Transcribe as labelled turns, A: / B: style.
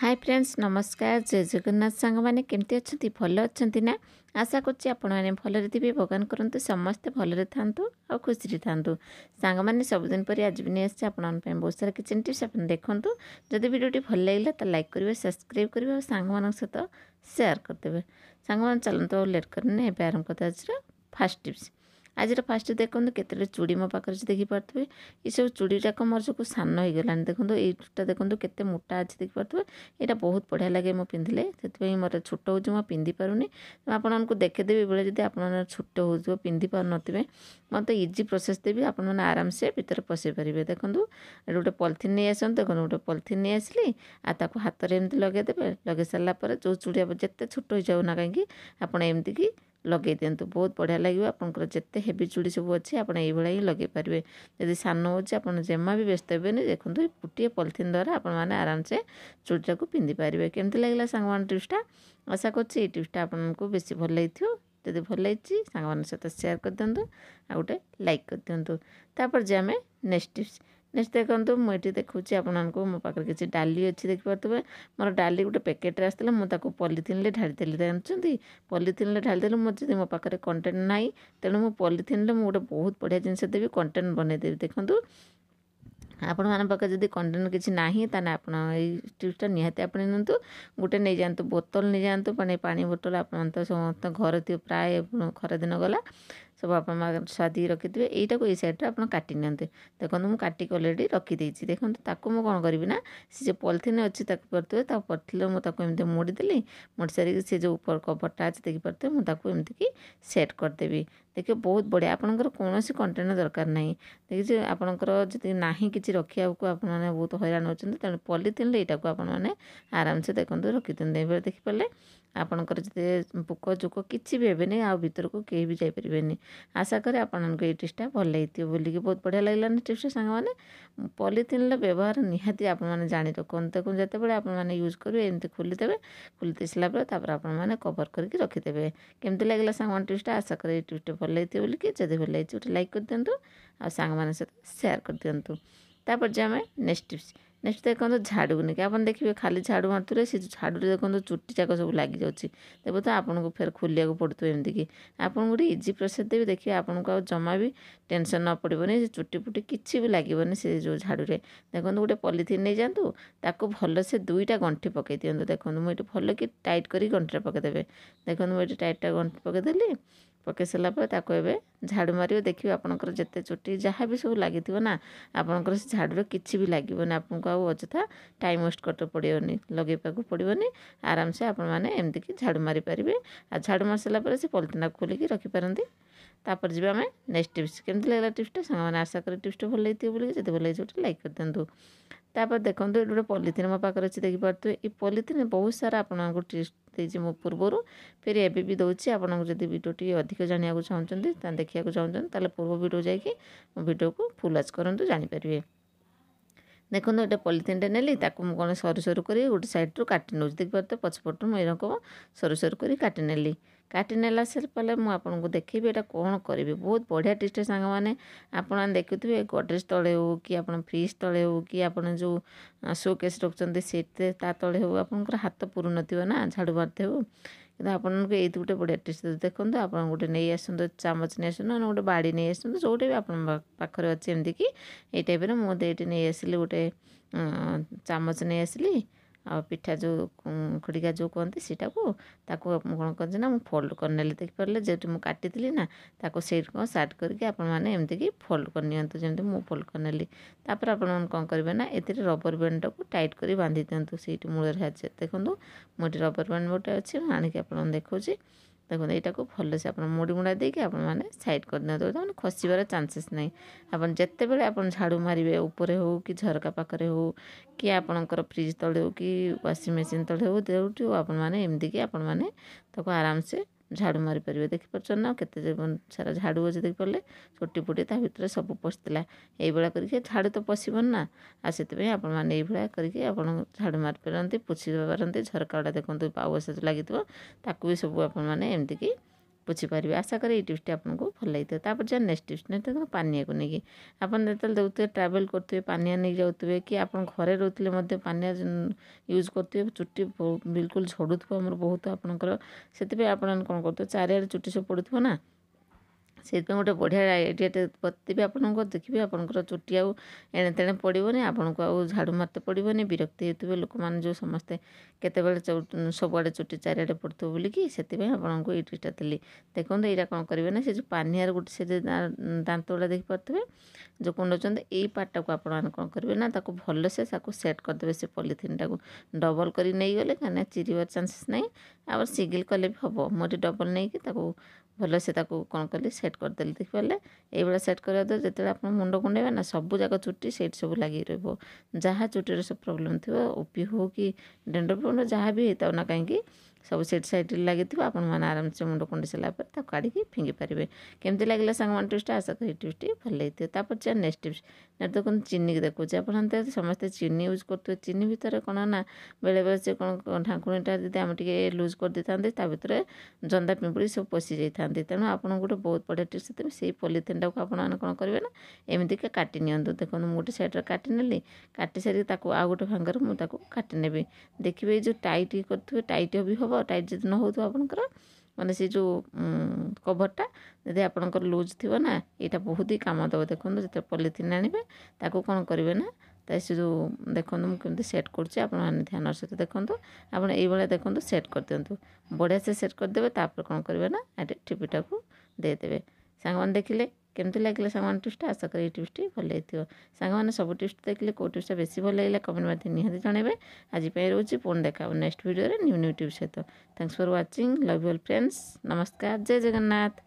A: Hi friends नमस्कार जय जगन्नाथ सांग मैंने केमती अच्छा भल अच्छा ना आशा करछि आपण मैंने भलरे थे भगवान करंतु समस्ते भलरे थांतु और खुशी थांतु सांग मैंने सबुदिन पर आज भी नहीं आसे आपण बहुत सारा किचन टिप्स आप देखूँ जदि वीडियो भल लगे तो लाइक करेंगे सब्सक्राइब करेंगे और सांग मान सहित सेयार करदे सांग मैंने चलते लेट करने आरंभ करते आज फास्ट टिप्स आज फास्ट देखो केते चूड़ी मो पाखे देखिपे ये सब चूड़ी जाक मोर जो सान हो गला देखो यहीटा देखो केते मोटा अच्छी देखिपे यहाँ बहुत बढ़िया लगे मो पिंधिले से मोर छोट हो पिंधि पारुनी आपको देखेदेवी बेले जब आप छोट हो पिंधि पार नो मत इजी प्रोसेस देवी आप आराम से भीतर पशि पारे देखो गोटे पॉलिथीन नहीं आसत देखो गोटे पॉलिथीन नहीं आसली आपको हाथ में एमती लगेदेवे लगे सारापर जो चूड़िया जिते छोट हो जाऊना कहीं आप एमती की लगे दिंतु बहुत बढ़िया लगे आपंकर जिते हेवी चूड़ी सब अच्छी आप ही लगे पारे जदि सान हो जमा भी व्यस्त हे देखो गोटे पॉलिथीन द्वारा आप आराम से चूड़ीटा को पिंधि पारे केमती लगे सांग टिप्सटा आशा कर टिप्सटा आपको बेसी भल लगी जदि भल लगी सांग सहित सेयार कर दिंतु आ गोटे लाइक कर दिंतु तापर जे आम नेक्स्ट टिप्स नेक्स्ट देखो मुझे देखुची आपको मो पाखे किसी डाली अच्छी देखिपे मोर डाली गोटे पैकेट्रे आसला मुझे पॉलिथीन ढाड़ी जानते पॉलिथीन ढाड़ी मुझे मो पाखे कंटेन्ट ना तेणु मो पॉलिथीन में गोटे बहुत बढ़िया जिनस देवी कंटेन्ट बनईदेवी देखूँ आपण मान पाखे जब कंटेन्ट किसी ना ताने आप टिप्सटा निहाती आपणी नियंतु गोटे नहीं जातु बोतल नहीं जातु पानी बोतल आप तो समस्त घर थी प्राय खरा दिन गला सब आप स्वादी रखिथे यहीटा को सैड्रे आप काटि नि देखो मुझे काटिक अलरेडी रखीदे देखो ताकू मुझे कौन करी ना सी जो पॉलिथीन अच्छी पड़े पड़े मुझे मोड़देली मोड़ी सारी से जो ऊपर कभरटा अच्छे देखिपे मुझे एमती की सेट करदेवी देखिए बहुत बढ़िया आपंकर कौन कंटेन्ट दरकार ना देखिए आपंकर जी ना कि रखा आप बहुत हैरान होती तेणु पॉलिथीन यहाँ को आपने आराम से देखो रखी दिखते देखिपारे आपंकर जिते पोक जोक किसी भी हेनी आ भर को कहीं भी जापरेनि आशा करें आपको ये टिप्सटा भल लगी बोलिकी बहुत बढ़िया लगलानी टिप्स सांग मैंने पॉलिथीन व्यवहार निहाती आपने जाणी रखुन देखो जितेबाला आपने यूज करेंगे एमती खोलीदेवे खोली सारापर आपने कवर करके रखीदे केमती लगे सांग टिप्सटा आशा करें टिप्सटा भल लगी बोलिकी जब भल लगी गोटे लाइक कर दिंतु आ सांग मैंने सहित सेयार कर दिंतु तापर जे आम नेक्स्ट टिप्स नेक्स्ट देखो झाड़ू नहीं आप देखिए खाली झाड़ू मारते से झाड़ू देखो चुट्टी जाक सब लग जाऊँगी देखो तो आपको फेर खोलिया पड़ू एमती कि आपको गोटे इजी प्रोसेस देवी देखिए आपको जमा भी टेंशन न पड़ोनी चुट्टी फुट्टी किसी भी लगे से जो झाड़ू देखो गोटे पॉलिथीन नहीं जातु ताको भल से दुईटा गंठी पकई दिंतु देखो मुझे भल कि टाइट कर गंठी पकईदेवे देखो मुझे टाइट गंठी पकईदेली पकई सारापर झाड़ू मारे देखिए आपंकर जिते चुट्टी जहाँ भी सब लगी ना आपंकर से झाड़ू किसी भी लगे आपको अଯଥା टाइम वेस्ट करते पड़ोनी लगेवा पड़ोनी आराम से आपमती की झाड़ू मारी पारे आ झाड़ू मार सारापर से पॉलिथीन खोलिकी रखिपारती तापर जी आम नेक्स्ट टिप्स केमती लगे टिप्सटा सांग आशा कर टिप्सटा भल लगी बोली जब भल लगी गोटे लाइक कर दिंतु तापर देखो ये गोटे पॉलिथीन मो पाखे अच्छी देखिपे ये पॉलिथीन बहुत सारा आपको टिप्स देती मो पूर्वर फिर एबी भी दूसरी आपको जब भिडियोटी अधिक जानवा चाहते देखा चाहते पूर्व भिडियो जाकि भिडियो को फुल वॉच करूँ जानीपारे देखो ये पॉलिथीन नेली कौन सरू सरू कर गोटे सैड्रु काटि नौ देखिए पछपटू मुझे रकम सरू सरू कर काटि नेली काटि नेला से पहले मुझे देखी यहाँ कौन करी बहुत बढ़िया टिप्स सांग मैंने आपने देखुए गडरेज तले हो कि आप फ्रिज तले हो कि आप जो शोकेस रखते से तले हो आपंकर हाथ पुरु ना झाड़ू मारते हो कि आपको ये गोटे बढ़िया टिप्स देखो आप गोटे नहीं आसतु चामच नहीं आसतु गोटे बाड़ी नहीं आसतु जोटे भी आप पाखे अच्छे एमती कि ये टाइप मुझे नहीं आसली गोटे चामच नहीं आसली आ पिठा जो खड़िका जो कहते सीटा को कौन कर फोल्ड कर नेली देखिपारे जो मुझे काटी ना से सार्ट करके आपमती की फोल्ड कर नियंतु जमी मुझे फोल्ड कर नेली तापर आप कौन करेंगे ना ये रबर बैंड को टाइट कर बांधि दिंतु से मूल देखो मुझे रबर बैंड गोटे अच्छी आणिक आप देखा देखो यहाँ को भल से आप मुड़ी मुड़ा देके आपने साइड कर दिखाते खसबार चांसेस ना आप जिते बड़े आप झाड़ू मारे ऊपर हो कि झरका पाखे हो कि आपणकर फ्रिज तले हो कि वाशिंग मशीन तले हो जो आपमती कि आपको आराम से झाड़ू मारी पारे देखिपार ना केते सारा झाड़ू अच्छे देखिपारे छोटी फुटी ता भर सब पशिला ये करके झाड़ू तो पशबन ना आ से आपने करके आप झाड़ू मारी पारती पोछि पारती झरका गुड़ा देखो पाउस लगी भी सब आपने एमती कि पोछि पारे। आशा करें ये टिप्स आपको भल लगी। तापर जा नेक्स्ट टिप्स देखो पानिया को लेकिन आपन जो देते ट्रावेल करते पानिया नहीं जाऊे कि आप घरे रोते पानिया यूज करते चुट्टी बिल्कुल झड़ुव आम बहुत आपंकर से आपन कौन करते चारिआडे चुट्टी सब पड़ुव ना से गोटे बढ़िया आइडियाटे बतेबी आपको देखिए आपंकर चुट्टी आउ एणे तेणे पड़ोनी आपको आउ झाड़ू मारते पड़ोनी विरक्ति होते लोक मैंने जो समस्ते केतबे सबुआड़े चुट्टी चारिआडे पड़ुव बोलिकी से आपको ये टिप्सटा देली। देखो यहाँ कौन करेंगे ना से जो पानियार गोटे से दांत गुड़ा देखिपे जो कुंडुचंद यही पार्टा को आप कौन करेंगे ना भल से सेट करदे से पॉलीथिन टाक डबल कर नहीं गले कहीं चिरिबार चांसेस नहीं आब सिंगल कले भी हम मोटे डबल नहीं कि भल से कौन कली सेट करदेली देखिपारे ये सेट करवा द्वारा जो आप मुंड कुंडे ना सब जाक चुट्टी से सब लगे रहा चुट्टी सब प्रोब्लेम थी ओपी हो कि डेंड्रफ जहाँ भी होता ना कहीं सब सेट साइड लगी आप आराम से मुंड कुंडे सारापर काढ़ी फिंगी पारे। केमती लगे सांग टिप्सटा आशा करी टिप्सटी भल लगी। तापर नेक्स्ट टिप्स देखो चीनी की देखो आप समस्ते चीनी यूज करते चीनी भितर कौन ना बेले बेले से कौन ढाकुणीटा जब आम टे लुज कर देते भितर जंदा पिंपुड़ी सब पशि जाते तेणु आपको गोटे बहुत बढ़िया टिप्स देते से पॉलीथिन टाक आप कौन करेंगे ना एमती काटी नि देखो मुझे गोटे साइड काटी नेली काटी सारी आउ गोटे भांगर मुझे काटी नेबी देखिए जो टाइट करेंगे टाइट भी हम टाइट जब न हो आपंकर माने से जो कभरटा जब आपंकर लुज थी ना यहाँ बहुत ही कम दब देखो जो पॉलीथिन आने कौन करेंगे ना तो से जो देखो मुझे सेट करुँच आप ध्यान सहित देखो आप ये देखो सेट कर दिंतु बढ़िया से सेट करदे कौन करेंगे ना टिपिटा को देदेवे सांग देखिले केमती लगे सांग टिप्सटा आशा करी टिप्सटी भल लगी। सांग सब टिप्स देखिले कौ टिप्सटा बेसी भल लगे कमेंट माध्यम निहाती जनइबे। आज रोचे पुणी देखा next video new new tips सहित। Thanks for watching love you all friends. नमस्कार जय जगन्नाथ।